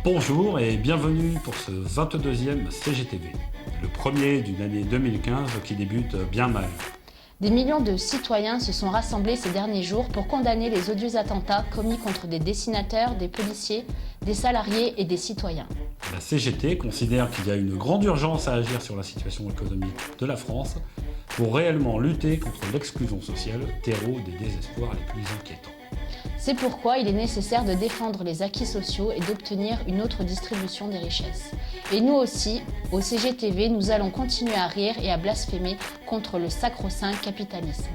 Bonjour et bienvenue pour ce 22e CGTV, le premier d'une année 2015 qui débute bien mal. Des millions de citoyens se sont rassemblés ces derniers jours pour condamner les odieux attentats commis contre des dessinateurs, des policiers, des salariés et des citoyens. La CGT considère qu'il y a une grande urgence à agir sur la situation économique de la France pour réellement lutter contre l'exclusion sociale, terreau des désespoirs les plus inquiétants. C'est pourquoi il est nécessaire de défendre les acquis sociaux et d'obtenir une autre distribution des richesses. Et nous aussi, au CGTV, nous allons continuer à rire et à blasphémer contre le sacro-saint capitalisme.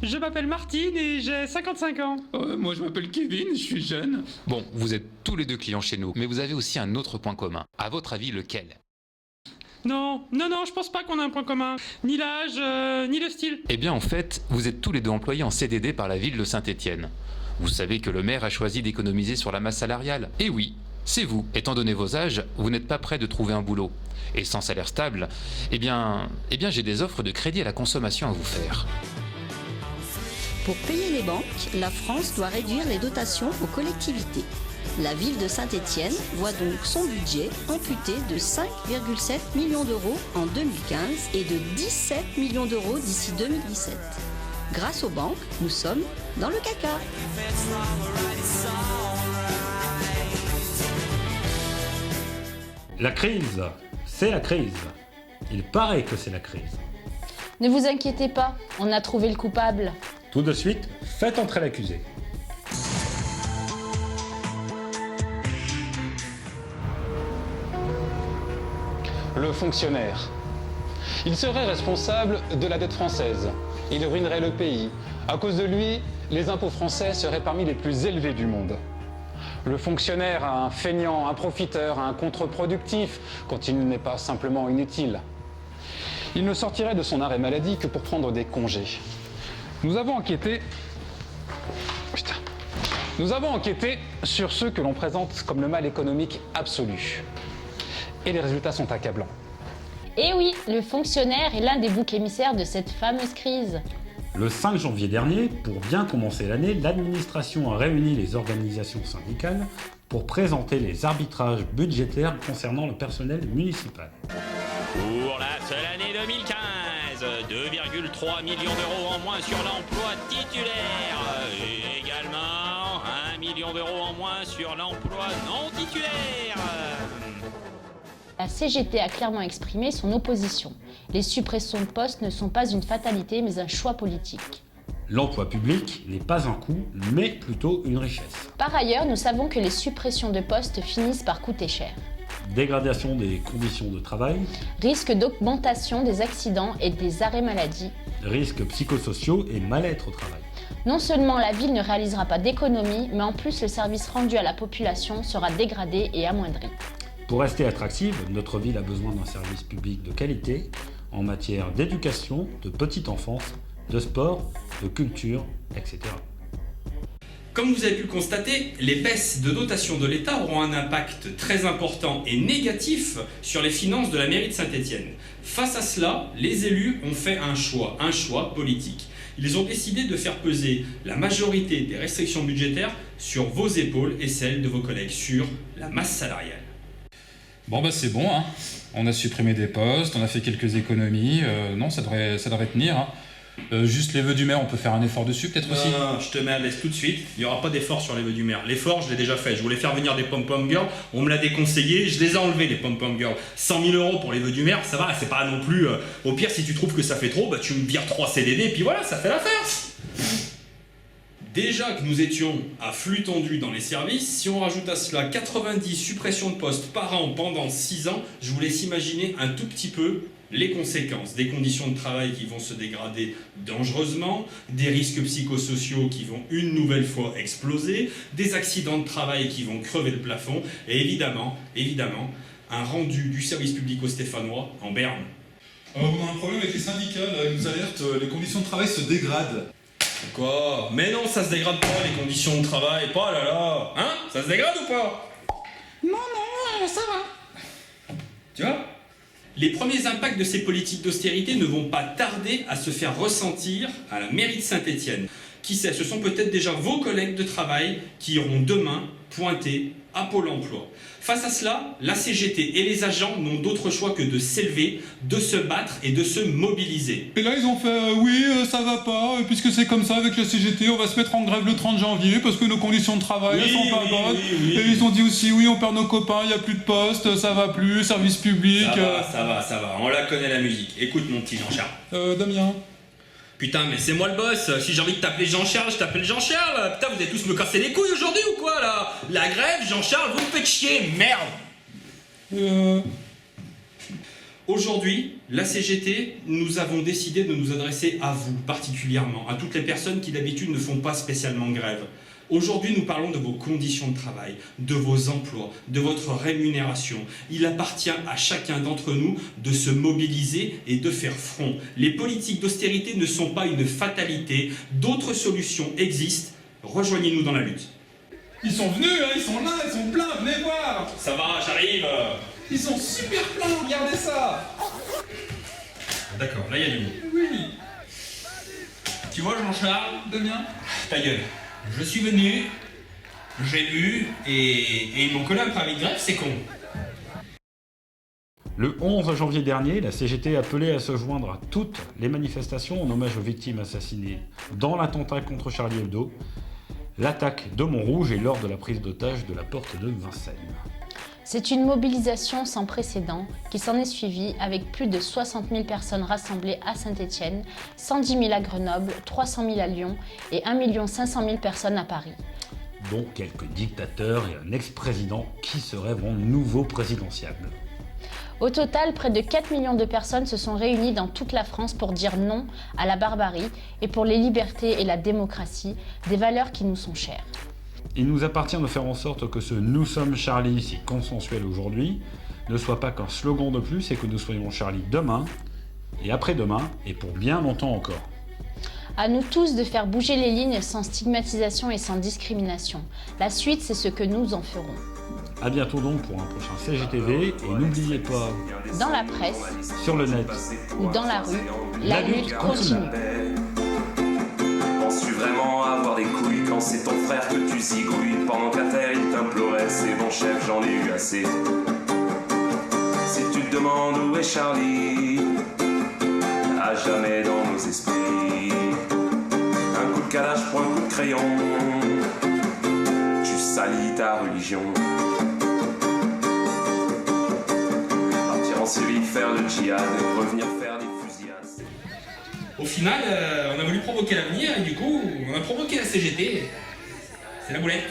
Je m'appelle Martine et j'ai 55 ans. Moi je m'appelle Kevin, je suis jeune. Bon, vous êtes tous les deux clients chez nous, mais vous avez aussi un autre point commun. À votre avis, lequel ? Non, je pense pas qu'on a un point commun. Ni l'âge, ni le style. Eh bien en fait, vous êtes tous les deux employés en CDD par la ville de Saint-Étienne. Vous savez que le maire a choisi d'économiser sur la masse salariale. Et oui, c'est vous. Étant donné vos âges, vous n'êtes pas prêt de trouver un boulot. Et sans salaire stable, eh bien j'ai des offres de crédit à la consommation à vous faire. Pour payer les banques, la France doit réduire les dotations aux collectivités. La ville de Saint-Étienne voit donc son budget amputé de 5,7 millions d'euros en 2015 et de 17 millions d'euros d'ici 2017. Grâce aux banques, nous sommes dans le caca. La crise, c'est la crise. Il paraît que c'est la crise. Ne vous inquiétez pas, on a trouvé le coupable. Tout de suite, faites entrer l'accusé. Le fonctionnaire. Il serait responsable de la dette française. Il ruinerait le pays. À cause de lui, les impôts français seraient parmi les plus élevés du monde. Le fonctionnaire, un feignant, un profiteur, un contre-productif, quand il n'est pas simplement inutile. Il ne sortirait de son arrêt maladie que pour prendre des congés. Nous avons enquêté sur ceux que l'on présente comme le mal économique absolu. Et les résultats sont accablants. Et oui, le fonctionnaire est l'un des boucs émissaires de cette fameuse crise. Le 5 janvier dernier, pour bien commencer l'année, l'administration a réuni les organisations syndicales pour présenter les arbitrages budgétaires concernant le personnel municipal. Pour la seule année 2015, 2,3 millions d'euros en moins sur l'emploi titulaire. Et également 1 million d'euros en moins sur l'emploi non titulaire. La CGT a clairement exprimé son opposition. Les suppressions de postes ne sont pas une fatalité, mais un choix politique. L'emploi public n'est pas un coût, mais plutôt une richesse. Par ailleurs, nous savons que les suppressions de postes finissent par coûter cher. Dégradation des conditions de travail, Risque d'augmentation des accidents et des arrêts maladie. risques psychosociaux et mal-être au travail. Non seulement la ville ne réalisera pas d'économies, mais en plus le service rendu à la population sera dégradé et amoindri. Pour rester attractive, notre ville a besoin d'un service public de qualité en matière d'éducation, de petite enfance, de sport, de culture, etc. Comme vous avez pu le constater, les baisses de dotation de l'État auront un impact très important et négatif sur les finances de la mairie de Saint-Étienne. Face à cela, les élus ont fait un choix politique. Ils ont décidé de faire peser la majorité des restrictions budgétaires sur vos épaules et celles de vos collègues, sur la masse salariale. Bon bah c'est bon, hein. On a supprimé des postes, on a fait quelques économies, non ça devrait tenir. Hein. Juste les vœux du maire, on peut faire un effort dessus peut-être aussi. Non, je te mets à l'aise tout de suite, il n'y aura pas d'effort sur les vœux du maire. L'effort, je l'ai déjà fait, je voulais faire venir des pom-pom girls, on me l'a déconseillé, je les ai enlevés les pom-pom girls. 100 000 € pour les vœux du maire, ça va, c'est pas non plus... au pire, si tu trouves que ça fait trop, bah tu me vires 3 CDD et puis voilà, ça fait l'affaire. Déjà que nous étions à flux tendu dans les services, si on rajoute à cela 90 suppressions de postes par an pendant 6 ans, je vous laisse imaginer un tout petit peu les conséquences. Des conditions de travail qui vont se dégrader dangereusement, des risques psychosociaux qui vont une nouvelle fois exploser, des accidents de travail qui vont crever le plafond, et évidemment, un rendu du service public aux Stéphanois en berne. On a un problème avec les syndicats, là. Ils nous alertent, les conditions de travail se dégradent. Quoi? Mais non, ça se dégrade pas, les conditions de travail, pas là là. Hein? Ça se dégrade ou pas? Non, ça va. Tu vois? Les premiers impacts de ces politiques d'austérité ne vont pas tarder à se faire ressentir à la mairie de Saint-Étienne. Qui sait, ce sont peut-être déjà vos collègues de travail qui iront demain pointer à Pôle emploi. Face à cela, la CGT et les agents n'ont d'autre choix que de s'élever, de se battre et de se mobiliser. Et là, ils ont fait oui, ça va pas, puisque c'est comme ça avec la CGT, on va se mettre en grève le 30 janvier parce que nos conditions de travail elles sont pas bonnes. Et ils ont dit aussi oui, on perd nos copains, il n'y a plus de poste, ça va plus, service public. Ça va, on la connaît la musique. Écoute mon petit Jean-Charles. Damien. Putain, mais c'est moi le boss. Si j'ai envie de t'appeler Jean-Charles, je t'appelle Jean-Charles. Putain, vous allez tous me casser les couilles aujourd'hui ou quoi là? La grève, Jean-Charles, vous me faites chier, merde. Aujourd'hui, la CGT, nous avons décidé de nous adresser à vous particulièrement, à toutes les personnes qui d'habitude ne font pas spécialement grève. Aujourd'hui, nous parlons de vos conditions de travail, de vos emplois, de votre rémunération. Il appartient à chacun d'entre nous de se mobiliser et de faire front. Les politiques d'austérité ne sont pas une fatalité. D'autres solutions existent. Rejoignez-nous dans la lutte. Ils sont venus, hein, ils sont là, ils sont pleins, venez voir. Ça va, j'arrive. Ils sont super pleins, regardez ça. D'accord, là il y a du monde. Oui. Tu vois Jean-Charles? Damien. Ta gueule. Je suis venu, j'ai vu, et ils m'ont collé un préavis de grève, c'est con. Le 11 janvier dernier, la CGT appelait à se joindre à toutes les manifestations en hommage aux victimes assassinées dans l'attentat contre Charlie Hebdo, l'attaque de Montrouge et lors de la prise d'otage de la porte de Vincennes. C'est une mobilisation sans précédent qui s'en est suivie avec plus de 60 000 personnes rassemblées à Saint-Étienne, 110 000 à Grenoble, 300 000 à Lyon et 1 500 000 personnes à Paris. Dont quelques dictateurs et un ex-président qui se rêvent nouveau présidentiable. Au total, près de 4 millions de personnes se sont réunies dans toute la France pour dire non à la barbarie et pour les libertés et la démocratie, des valeurs qui nous sont chères. Il nous appartient de faire en sorte que ce « Nous sommes Charlie » si consensuel aujourd'hui ne soit pas qu'un slogan de plus et que nous soyons Charlie demain et après-demain et pour bien longtemps encore. À nous tous de faire bouger les lignes sans stigmatisation et sans discrimination. La suite, c'est ce que nous en ferons. A bientôt donc pour un prochain CGTV et n'oubliez pas, dans la presse, sur le net ou dans la rue, la lutte continue. Penses-tu vraiment avoir des couilles quand c'est ton frère que tu zigouilles pendant qu'à terre il t'implorait? C'est bon chef, j'en ai eu assez. Si tu te demandes où est Charlie, à jamais dans nos esprits. Un coup de calage pour un coup de crayon, tu salis ta religion. Partir en Syrie, faire le djihad et revenir faire des fusillades. Au final, on a voulu provoquer l'avenir et du coup, on a provoqué la CGT. C'est la boulette.